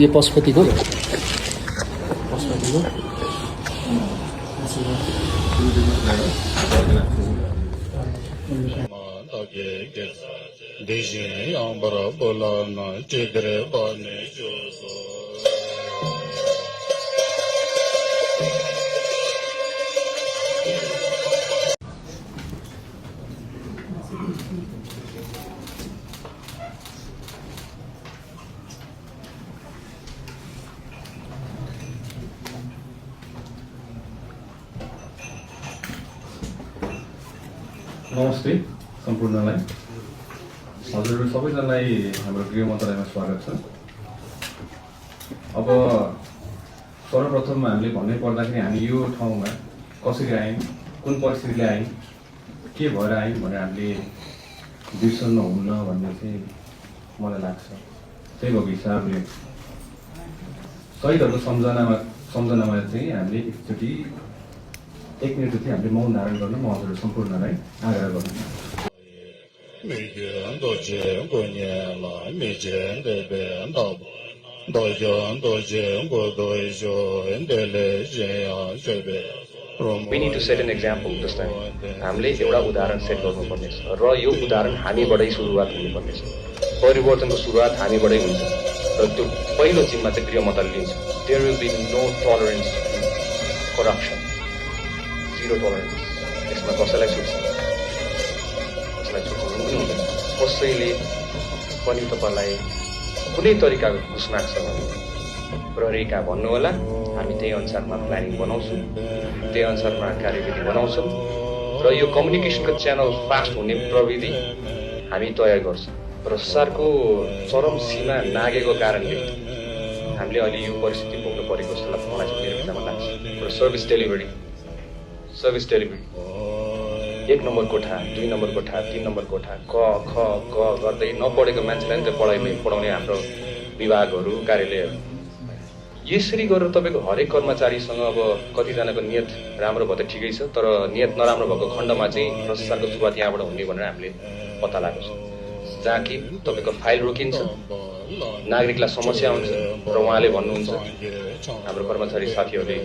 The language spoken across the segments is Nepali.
यो पशुपतिको नमस्ते सम्पूर्णलाई। हजुरहरू सबैजनालाई हाम्रो गृह मन्त्रालयमा स्वागत छ। अब सर्वप्रथम हामीले भन्नै पर्दाखेरि हामी यो ठाउँमा कसरी आयौँ, कुन परिस्थितिले आयौँ, के भएर आयौँ भनेर हामीले बिर्सन्न हुन्न भन्ने चाहिँ मलाई लाग्छ। त्यही भएको हिसाबले शहीदहरूको सम्झनामा चाहिँ हामीले एकचोटि 1 मिनट जति हामीले मौन धारण गर्न म हजुर सम्पूर्णलाई आग्रह गर्छु। We need to set an example this time. हामीले एउटा उदाहरण सेट गर्नुपर्नेछ र यो उदाहरण हामीबाटै सुरुवात हुनुपर्नेछ। परिवर्तनको सुरुवात हामीबाटै हुन्छ र त्यो पहिलो जिम्मा चाहिँ गृह मन्त्रालयले लिन्छ। There will be no tolerance to corruption. Zero tolerance. यसमा कसैलाई छुट्छ हुँदैन। कसैले पनि तपाईलाई कुनै तरिकाको घुस माग्छ भने प्रहरी कहाँ भन्नु होला, हामी त्यही अनुसारमा प्लानिङ बनाउँछौँ, त्यही अनुसारमा कार्यविधि बनाउँछौँ र यो कम्युनिकेसनको च्यानल फास्ट हुने प्रविधि हामी तयार गर्छौँ। भ्रष्टाचारको चरम सीमा नागेको कारणले हामीले अहिले यो परिस्थिति भोग्नु परेको जस्तो मलाई चाहिँ मेरो विचारमा लाग्छ। र सर्भिस डेलिभरी 1 नम्बर कोठा, 2 नम्बर कोठा, 3 नम्बर कोठा, क ख ग गर्दै नपढेको मान्छेलाई नि त पढाउने हाम्रो विभागहरू, कार्यालयहरू यसरी गरेर तपाईँको हरेक कर्मचारीसँग अब कतिजनाको नियत राम्रो भयो त ठिकै छ, तर नियत नराम्रो भएको खण्डमा चाहिँ भ्रष्टाचारको सुरुवात यहाँबाट हुने भनेर हामीले पत्ता लगाएको छ, जहाँ कि तपाईँको फाइल रोकिन्छ, नागरिकलाई समस्या हुन्छ र उहाँले भन्नुहुन्छ, हाम्रो कर्मचारी साथीहरूले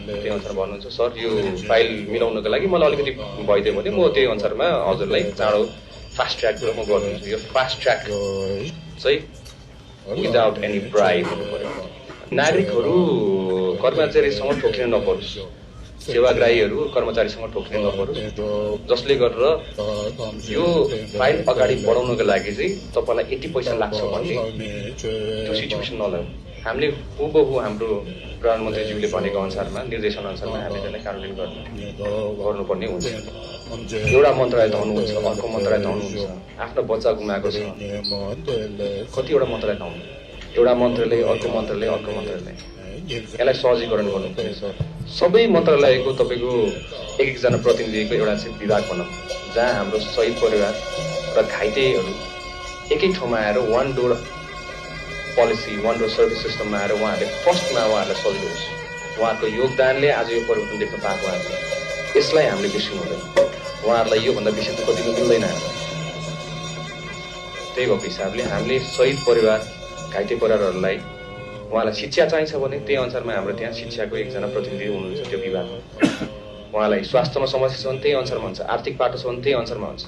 त्यही अनुसार भन्नुहुन्छ, सर यो फाइल मिलाउनको लागि मलाई अलिकति भइदियो भने म त्यही अनुसारमा हजुरलाई चाँडो फास्ट ट्र्याकबाट म गरिदिन्छु। यो फास्ट ट्र्याक चाहिँ विदाउट एनी ब्राइब हुनु पर्यो। नागरिकहरू कर्मचारीसँग ठोकिन नपरोस्, सेवाग्राहीहरू कर्मचारीसँग ठोकिन नपरोस्, जसले गरेर यो फाइल अगाडि बढाउनको लागि चाहिँ तपाईँलाई यति पैसा लाग्छ भन्ने त्यो सिचुएसन नल्याऊ। हामीले हुबहु हाम्रो प्रधानमन्त्रीज्यूले भनेको अनुसारमा निर्देशन अनुसारमा हामीले त्यसलाई कार्यान्वयन गर्नुपर्ने हुन्छ। एउटा मन्त्रालय त हुनुहुन्छ, अर्को मन्त्रालय त हुनुहुन्छ, आफ्नो बच्चा गुमाएको छ, कतिवटा मन्त्रालय त हुनु, एउटा मन्त्रालय अर्को मन्त्रालय अर्को मन्त्रालय, यसलाई सहजीकरण गर्नुपर्ने छ। सबै मन्त्रालयको तपाईँको एक एकजना प्रतिनिधिको एउटा चाहिँ विभाग बनाऊ, जहाँ हाम्रो शहीद परिवार र घाइतेहरू एकै ठाउँमा आएर one door policy, one door service सिस्टममा आएर उहाँहरूले फर्स्टमा उहाँहरूलाई सजिलो होस्। उहाँहरूको योगदानले आज यो परिवर्तन देख्न पाएको हामीले, यसलाई हामीले बिर्सिनु हुँदैन। उहाँहरूलाई योभन्दा बेसी दुःख दिनु मिल्दैन। त्यही भएको हिसाबले हामीले शहीद परिवार घाइते परिवारहरूलाई उहाँलाई शिक्षा चाहिन्छ भने त्यही अनुसारमा हाम्रो त्यहाँ शिक्षाको एकजना प्रतिनिधि हुनुहुन्छ त्यो विभागमा। उहाँलाई स्वास्थ्यमा समस्या छ भने त्यही अनुसारमा हुन्छ, आर्थिक पाटो छ भने त्यही अनुसारमा हुन्छ।